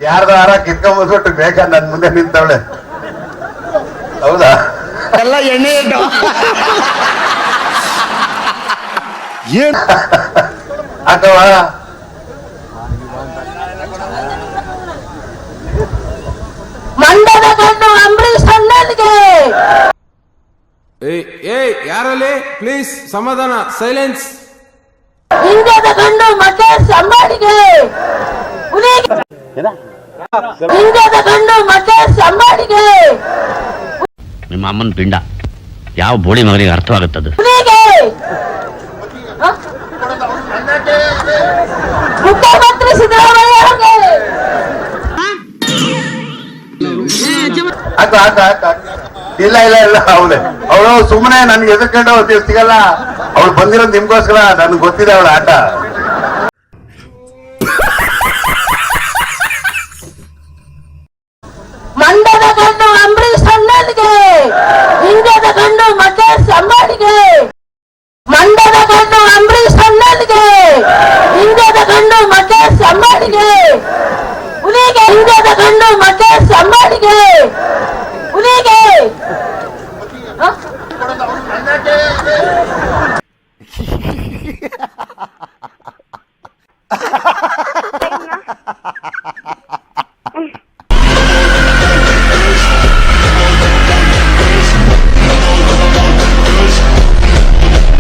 ಯಾರ್ದು ಹಾರ ಕಿತ್ಕೊಂಡ್ಬಿಟ್ಟು ಬೇಕಾ ನನ್ ಮುಂದೆ ನಿಂತವಳೆ. ಹೌದಾ? ಎಲ್ಲ ಎಣ್ಣೆ ಇಟ್ಟು ಏನ್ ಅಥವಾ ಮಂಡದ ಗಂಡು ಅಂಬರೀಷ್ ಅಣ್ಣನಿಗೆ. ಏಯ್ ಯಾರಲ್ಲಿ ಪ್ಲೀಸ್ ಸಮಾಧಾನ, ಸೈಲೆನ್ಸ್. ಇಂಡಿಯಾದ ಗಂಡು ಮದ್ರಾಸ್ ಅಂಬಾಡಿಗೆ. ಇಂಡಿಯಾದ ಗಂಡು ಮದ್ರಾಸ್ ಅಂಬಾಡಿಗೆ. ನಿಮ್ಮ ಅಮ್ಮನ ಪಿಂಡ ಯಾವ ಬೋಳಿ ಮಗನಿಗೆ ಅರ್ಥವಾಗುತ್ತದೆ? ಮುಖ್ಯಮಂತ್ರಿ ಸಿದ್ದರಾಮಯ್ಯ ಅವರಿಗೆ. ಇಲ್ಲ ಇಲ್ಲ ಇಲ್ಲ, ಅವಳು ಸುಮ್ಮನೆ ನನ್ಗೆ ಎದುರ್ಕೊಂಡು ಸಿಗಲ್ಲ. ಅವಳು ಬಂದಿರೋದು ನಿಮ್ಗೋಸ್ಕರ, ನನ್ಗೆ ಗೊತ್ತಿದೆ ಅವಳ ಆಟ. ಮಂಡದ ಗಂಡು ಅಂಬರೀಷ್ ಅಣ್ಣನಿಗೆ.